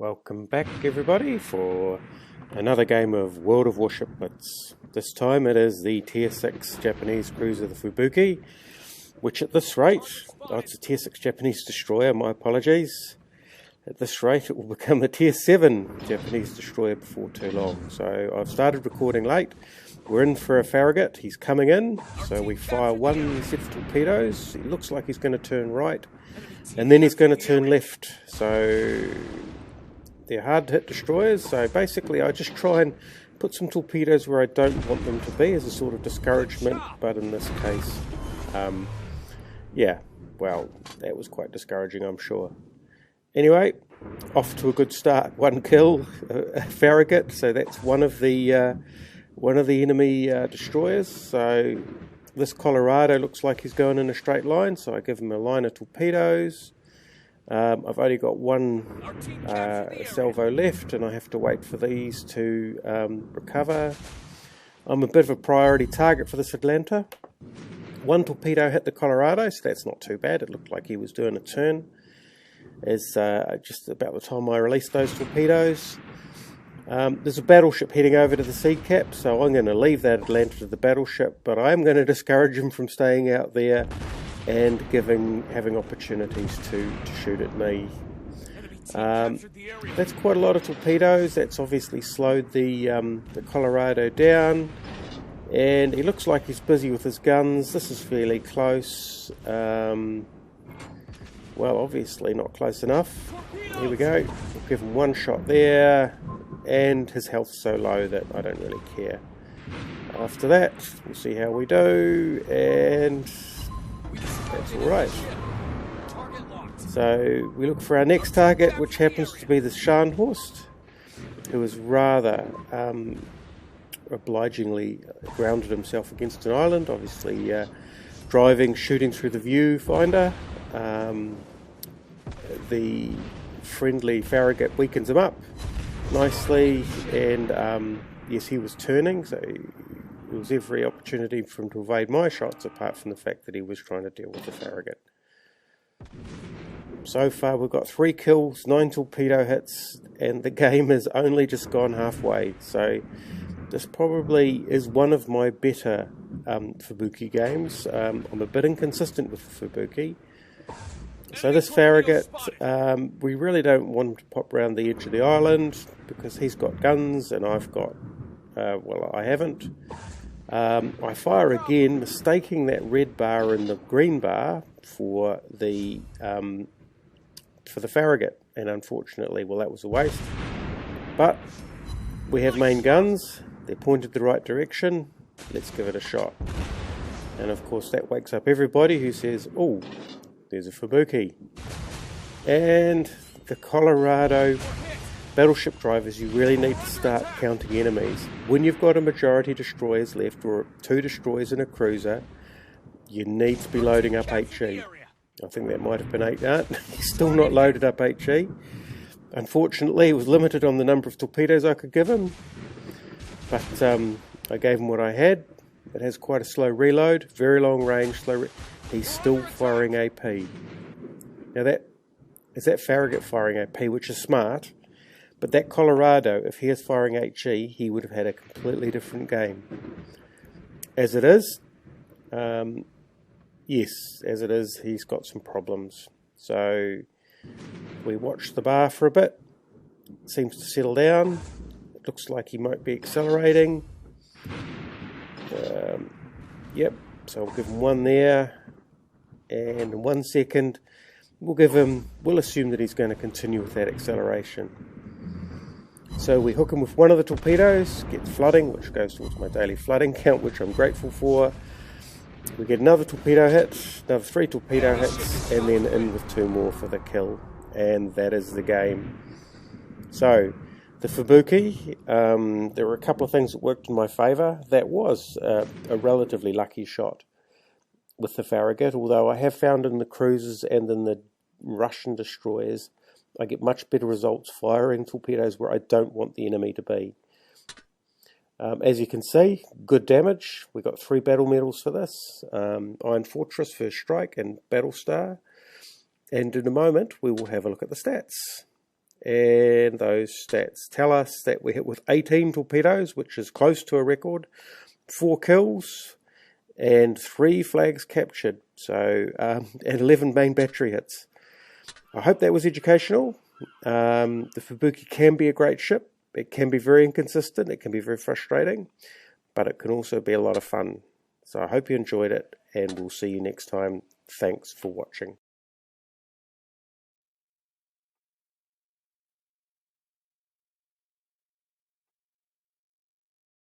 Welcome back everybody for another game of World of Warship Blitz. This time it is the Tier 6 Japanese cruiser, the Fubuki, which at this rate, it's a Tier 6 Japanese destroyer, my apologies. At this rate it will become a Tier 7 Japanese destroyer before too long. So I've started recording late. We're in for a Farragut, he's coming in, so we fire one set of torpedoes. It looks like he's going to turn right, and then he's going to turn left. So they're hard to hit destroyers, so basically I just try and put some torpedoes where I don't want them to be as a sort of discouragement, but in this case, yeah, well, that was quite discouraging, I'm sure. Anyway, off to a good start. One kill, Farragut, so that's one of the enemy destroyers. So this Colorado looks like he's going in a straight line, so I give him a line of torpedoes. I've only got one salvo left, and I have to wait for these to recover. I'm a bit of a priority target for this Atlanta. One torpedo hit the Colorado, so that's not too bad. It looked like he was doing a turn. As just about the time I released those torpedoes. There's a battleship heading over to the sea cap, so I'm going to leave that Atlanta to the battleship, but I'm going to discourage him from staying out there and having opportunities to shoot at me. That's quite a lot of torpedoes. That's obviously slowed the Colorado down, and he looks like he's busy with his guns. This is fairly close. Well, obviously not close enough. Here we go. We'll give him one shot there, and his health's so low that I don't really care. After that, we'll see how we do, and that's alright. So we look for our next target, which happens to be the Scharnhorst, who is rather obligingly grounded himself against an island, obviously shooting through the viewfinder. The friendly Farragut weakens him up nicely, and yes, he was turning, so there was every opportunity for him to evade my shots, apart from the fact that he was trying to deal with the Farragut. So far we've got 3 kills, 9 torpedo hits, and the game has only just gone halfway, so this probably is one of my better Fubuki games. I'm a bit inconsistent with the Fubuki. So this Farragut, we really don't want him to pop around the edge of the island because he's got guns and I've got, well, I haven't. I fire again, mistaking that red bar and the green bar for the Farragut, and unfortunately, well, that was a waste. But we have main guns, they're pointed the right direction, let's give it a shot. And of course that wakes up everybody who says, oh, there's a Fubuki. And the Colorado battleship drivers, you really need to start counting enemies. When you've got a majority destroyers left, or 2 destroyers and a cruiser, you need to be loading up HE. I think that might have been 8 out. He's still not loaded up HE. Unfortunately, it was limited on the number of torpedoes I could give him. But I gave him what I had. It has quite a slow reload, very long range, he's still firing AP. Now that Farragut firing AP, which is smart, but that Colorado, if he is firing HE, he would have had a completely different game. As it is, yes, as it is, he's got some problems. So we watch the bar for a bit. It seems to settle down. It looks like he might be accelerating. Yep, so we'll give him one there, and in 1 second we'll assume that he's going to continue with that acceleration. So we hook him with one of the torpedoes, get flooding, which goes towards my daily flooding count, which I'm grateful for. We get another torpedo hit, another 3 torpedo hits, and then in with 2 more for the kill, and that is the game. So the Fubuki, there were a couple of things that worked in my favour. That was a relatively lucky shot with the Farragut, although I have found in the cruisers and in the Russian destroyers, I get much better results firing torpedoes where I don't want the enemy to be. As you can see, good damage. We got 3 battle medals for this. Iron Fortress, First Strike, and Battle Star. And in a moment, we will have a look at the stats. and those stats tell us that we hit with 18 torpedoes, which is close to a record, 4 kills, and 3 flags captured, so and 11 main battery hits. I hope that was educational. The Fubuki can be a great ship. It can be very inconsistent, it can be very frustrating, but it can also be a lot of fun. So I hope you enjoyed it, and we'll see you next time. Thanks for watching.